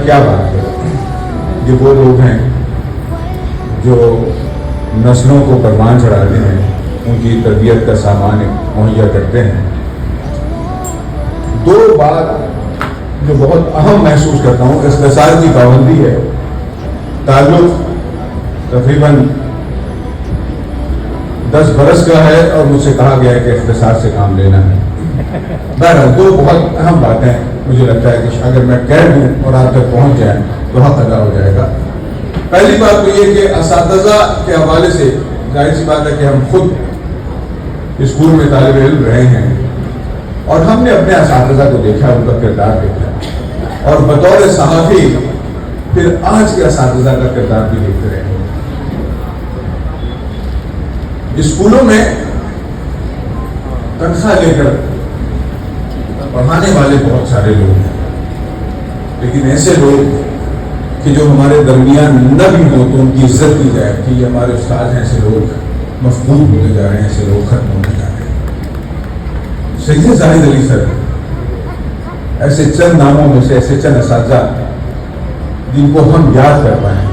کیا بات ہے. یہ وہ لوگ ہیں جو نسلوں کو پروان چڑھاتے ہیں, ان کی تربیت کا سامان مہیا کرتے ہیں. دو بات جو بہت اہم محسوس کرتا ہوں, اختصار کی پابندی ہے. تعلق تقریباً 10 برس کا ہے اور مجھ سے کہا گیا ہے کہ اختصار سے کام لینا ہے. بہرحال دو بہت اہم باتیں مجھے لگتا ہے کہ اگر میں کہہ دوں اور آپ تک پہنچ جائیں تو حق ادا ہو جائے گا. پہلی بات تو یہ کہ اساتذہ کے حوالے سے ظاہر سی بات ہے کہ ہم خود اسکول میں طالب علم رہے ہیں اور ہم نے اپنے اساتذہ کو دیکھا, ان کا کردار دیکھا, اور بطور صحافی پھر آج کے اساتذہ کا کردار بھی دیکھتے رہے ہیں. اسکولوں میں تنخواہ لے کر پڑھانے والے بہت سارے لوگ ہیں, لیکن ایسے لوگ کہ جو ہمارے درمیان نہ بھی ہوں تو ان کی عزت کی جائے کہ یہ ہمارے استاد ہیں, ایسے لوگ مفقود ہوتے جا رہے ہیں, ایسے لوگ ختم ہوتے جا رہے ہیں. سید زاہد علی سر ایسے چند ناموں میں سے, ایسے چند اساتذہ جن کو ہم یاد کر پائیں.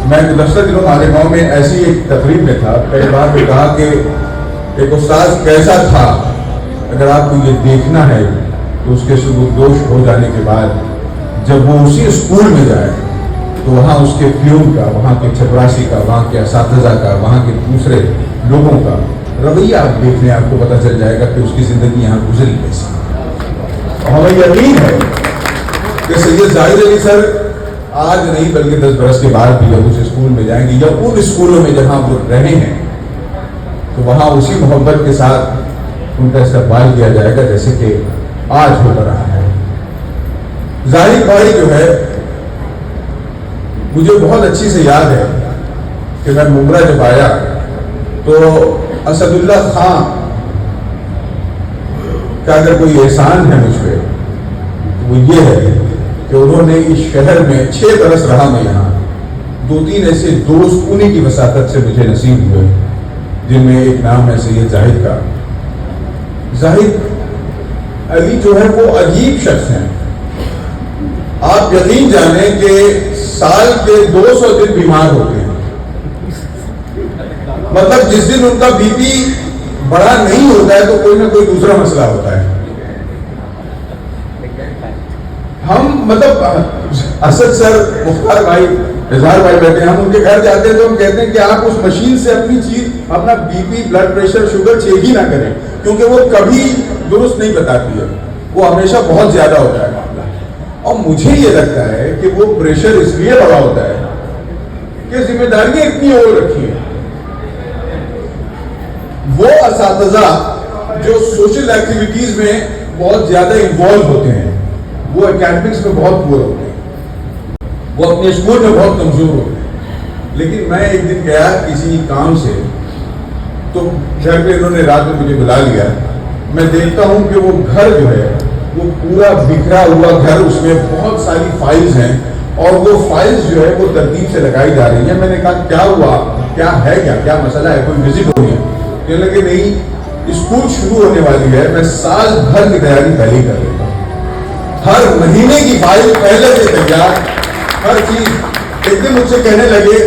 میں گزشتہ دنوں مالیگاؤں میں ایسی ایک تقریب میں تھا, کئی بار میں کہا کہ ایک استاد کیسا تھا, اگر آپ کو یہ دیکھنا ہے تو اس کے سبکدوش ہو جانے کے بعد جب وہ اسی اسکول میں جائے تو وہاں اس کے پیون کا, وہاں کے چپراسی کا, وہاں کے اساتذہ کا, وہاں کے دوسرے لوگوں کا رویہ آپ دیکھ لیں, آپ کو پتہ چل جائے گا کہ اس کی زندگی یہاں گزری کیسی. ہمیں یقین ہے کہ سید زاہد علی سر آج نہیں بلکہ 10 برس کے بعد بھی جب اس اسکول میں جائیں گے یا ان اسکولوں میں جہاں وہ رہے ہیں تو وہاں اسی محبت کے ساتھ ان کا استقبال کیا جائے گا جیسے کہ آج ہوتا رہا ہے. ظاہر بھائی جو ہے مجھے بہت اچھی سے یاد ہے کہ میں ممبرا جب آیا تو اسد اللہ خان کا اگر کوئی احسان ہے مجھ پہ تو وہ یہ ہے کہ انہوں نے اس شہر میں 6 برس رہا میں یہاں 2-3 ایسے دوست انہی کی وساطت سے مجھے نصیب ہوئے, جن میں ایک نام ہے سید زاہد کا. زاہد علی جو ہے وہ عجیب شخص ہیں. آپ یقین جانیں کہ سال کے 200 دن بیمار ہوتے ہیں, مطلب جس دن ان کا بی پی بڑا نہیں ہوتا ہے تو کوئی نہ کوئی دوسرا مسئلہ ہوتا ہے. ہم مطلب اسد سر, مختار بھائی, اظہار بھائی بیٹھے ہیں, ہم ان کے گھر جاتے ہیں تو ہم کہتے ہیں کہ آپ اس مشین سے اپنی چیز, اپنا B P, blood pressure, sugar check ہی نہ کریں, کیونکہ وہ کبھی درست نہیں بتاتی ہے, وہ ہمیشہ بہت زیادہ ہوتا ہے معاملہ. اور مجھے یہ لگتا ہے کہ وہ پریشر اس لیے بڑا ہوتا ہے کہ ذمہ داریاں اتنی اور رکھی ہیں. وہ اساتذہ جو سوشل ایکٹیویٹیز میں بہت زیادہ انوالو ہوتے ہیں, وہ اکیڈمکس میں بہت پور ہوتے ہیں, وہ اپنے اسکول میں بہت کمزور ہوتے ہیں. لیکن میں ایک دن گیا کسی کام سے تو گھر پہ انہوں نے رات میں مجھے بلا لیا. میں دیکھتا ہوں کہ وہ گھر جو ہے وہ پورا بکھرا ہوا گھر, اس میں بہت ساری فائلز ہیں اور وہ فائلز جو ہے وہ ترتیب سے لگائی جا رہی ہیں. میں نے کہا کیا ہوا, کیا ہے, کیا مسئلہ ہے, کوئی وزٹ ہو گیا؟ کہنے لگے نہیں, اسکول شروع ہونے والی ہے, میں سال بھر کی تیاری پہلے ہی کر لیتا ہوں, ہر مہینے کی فائل پہلے سے تیار, ہر چیز. ایک دن مجھ سے کہنے لگے,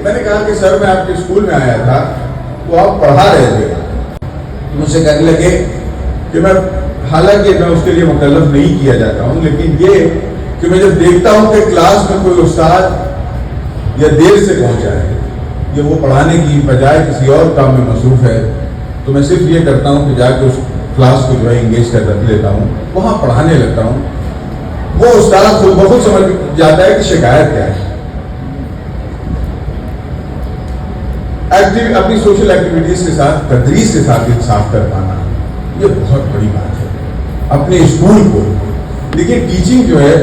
میں نے کہا کہ سر میں آپ کے اسکول میں آیا تھا تو آپ پڑھا رہے تھے. مجھ سے کہنے لگے کہ میں, حالانکہ میں اس کے لیے مکلف نہیں کیا جاتا ہوں, لیکن یہ کہ میں جب دیکھتا ہوں کہ کلاس میں کوئی استاد یا دیر سے پہنچا ہے یا وہ پڑھانے کی بجائے کسی اور کام میں مصروف ہے تو میں صرف یہ کرتا ہوں کہ جا کے اس کلاس کو جو ہے انگیج کر رکھ لیتا ہوں, وہاں پڑھانے لگتا ہوں. وہ استاد خود بخود سمجھ جاتا ہے کہ شکایت کیا ہے. اپنی سوشل ایکٹیویٹیز کے ساتھ, تدریس کے ساتھ انصاف کر پانا, یہ بہت بڑی بات ہے اپنے اسکول کو. لیکن ٹیچنگ جو ہے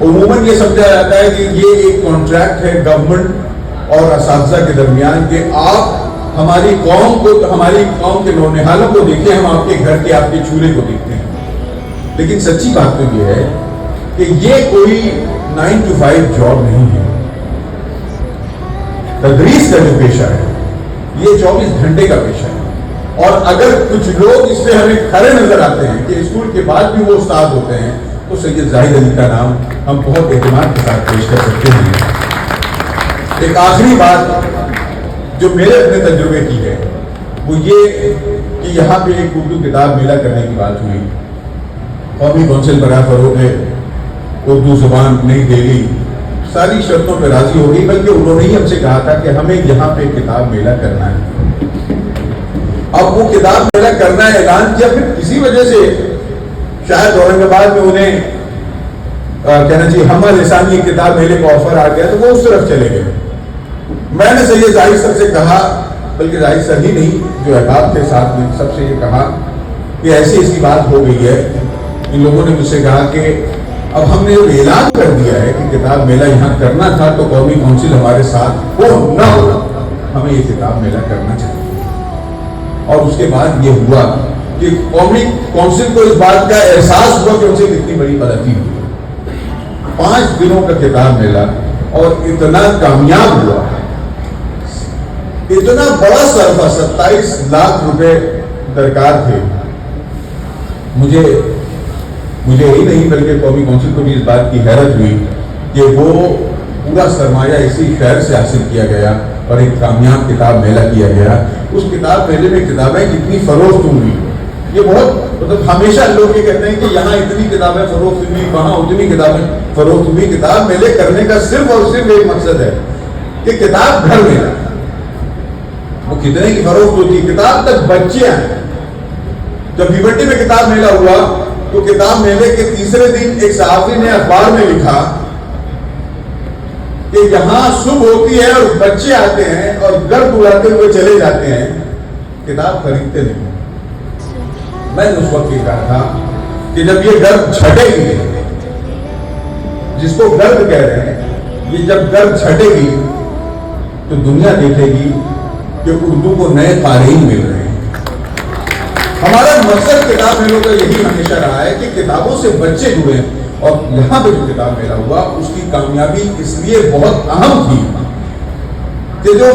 عموماً یہ سمجھا جاتا ہے کہ یہ ایک کانٹریکٹ ہے گورنمنٹ اور اساتذہ کے درمیان کہ آپ ہماری قوم کو, ہماری قوم کے نونہالوں کو دیکھیں, ہم آپ کے گھر کے, آپ کے چولہے کو دیکھتے ہیں. لیکن سچی بات تو یہ ہے کہ یہ کوئی 9 to 5 جاب نہیں ہے. تدریس کا جو پیشہ ہے یہ 24 گھنٹے کا پیشہ ہے. اور اگر کچھ لوگ اس میں ہمیں کھڑے نظر آتے ہیں کہ اسکول کے بعد بھی وہ استاد ہوتے ہیں تو سید زاہد علی کا نام ہم بہت اعتماد کے ساتھ پیش کر سکتے ہیں۔ ایک آخری بات جو میرے اپنے تجربے کی ہے وہ یہ کہ یہاں پہ ایک اردو کتاب میلہ کرنے کی بات ہوئی، قومی کونسل برائے فروغ اردو زبان نئی دہلی ساری شرطوں پہ راضی ہو گئی، بلکہ انہوں نے ہی ہم سے کہا تھا کہ ہمیں یہاں پہ کتاب میلہ کرنا ہے۔ اب وہ کتاب میلہ کرنا ہے اعلان کیا، پھر کسی وجہ سے شاید اورنگ آباد میں انہیں کہنا چاہیے ہمہ لسانی کتاب میلے کا آفر آ گیا تو وہ اس طرف چلے گئے۔ میں نے سید زاہد سر سے کہا، بلکہ زاہد سر ہی نہیں جو احباب تھے ساتھ میں، سب سے یہ کہا کہ ایسی ایسی بات ہو گئی ہے۔ ان لوگوں نے مجھ سے کہا کہ اب ہم نے جب اعلان کر دیا ہے کہ کتاب میلہ یہاں کرنا تھا تو قومی کونسل ہمارے ساتھ ہو نہ ہو، ہمیں یہ کتاب میلہ کرنا چاہیے۔ اور اس کے بعد یہ ہوا کہ قومی کونسل کو اس بات کا احساس ہوا کہ ان سے کتنی بڑی غلطی ہوئی۔ 5 دنوں کا کتاب میلہ اور اتنا کامیاب ہوا، اتنا بڑا صرفہ 27 لاکھ روپے درکار تھے۔ مجھے یہی نہیں بلکہ قومی کونسل کو بھی اس بات کی حیرت ہوئی کہ وہ پورا سرمایہ اسی خیر سے حاصل کیا گیا اور ایک کامیاب کتاب میلہ کیا گیا۔ اس کتاب میلے میں کتابیں کتنی فروخت ہوئی، یہ بہت ہمیشہ لوگ یہ کہتے ہیں کہ یہاں اتنی کتابیں فروخت ہوئی، وہاں اتنی کتابیں فروخت ہوئی۔ کتاب میلے کرنے کا صرف اور صرف ایک مقصد ہے کہ کتاب گھر میں وہ کتنے کی فروخت ہوتی ہے، کتاب تک بچے آئیں۔ جب بھیونڈی میں کتاب میلہ ہوا تو کتاب میلے کے تیسرے دن ایک صحافی نے اخبار میں لکھا کہ یہاں صبح ہوتی ہے اور بچے آتے ہیں اور گرد اڑاتے ہوئے چلے جاتے ہیں، کتاب خریدتے نہیں۔ میں نے اس وقت یہ کہا تھا کہ جب یہ گرد چھٹے گی، جس کو گرد کہہ رہے ہیں، یہ جب گرد چھٹے گی تو دنیا دیکھے گی کہ اردو کو نئے قارئین مل رہے ہیں۔ ہمارا مقصد کتاب میلوں کا یہی ہمیشہ رہا ہے کہ کتابوں سے بچے جڑے، اور یہاں پہ جو کتاب میلہ ہوا اس کی کامیابی اس لیے بہت اہم تھی کہ جو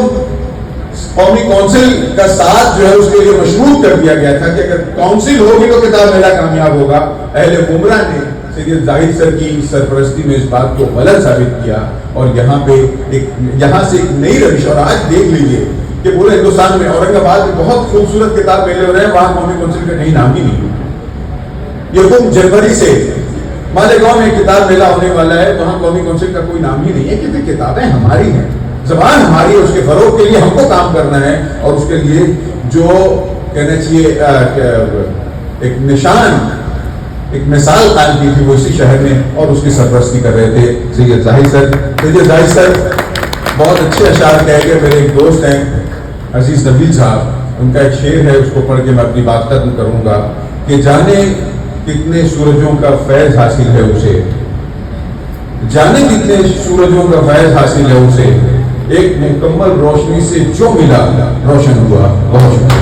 قومی کونسل کا ساتھ جو ہے اس کے لیے مشروط کر دیا گیا تھا کہ اگر کونسل ہوگی تو کتاب میلہ کامیاب ہوگا۔ اہل عمرہ نے سید زاہد سر کی سرپرستی میں اس بات کو غلط ثابت کیا اور یہاں سے ایک نئی روش، اور آج دیکھ لیجیے کہ پورے ہندوستان میں اورنگ آباد میں بہت خوبصورت کتاب میلے ہو رہے ہیں، وہاں قومی کونسل کا کہیں نام ہی نہیں۔ یہ جنوری سے مالیگاؤں میں کتاب میلہ ہونے والا ہے، وہاں قومی کونسل کا کوئی نام ہی نہیں ہے، کیونکہ کتابیں ہماری ہیں، زبان ہماری ہے، اس کے فروغ کے لیے ہم کو کام کرنا ہے، اور اس کے لیے جو کہنا چاہیے ایک نشان، ایک مثال قائم کی تھی وہ اسی شہر میں، اور اس کی سرپرستی کر رہے تھے سید زاہد سر۔ سید زاہد سر بہت اچھے اشعار کہہ کے، میرے ایک دوست ہیں عزیز نبیل صاحب، ان کا ایک شعر ہے، اس کو پڑھ کے میں اپنی بات ختم کروں گا کہ جانے کتنے سورجوں کا فیض حاصل ہے اسے، جانے کتنے سورجوں کا فیض حاصل ہے اسے، ایک مکمل روشنی سے جو ملا روشن ہوا۔ بہت شکریہ۔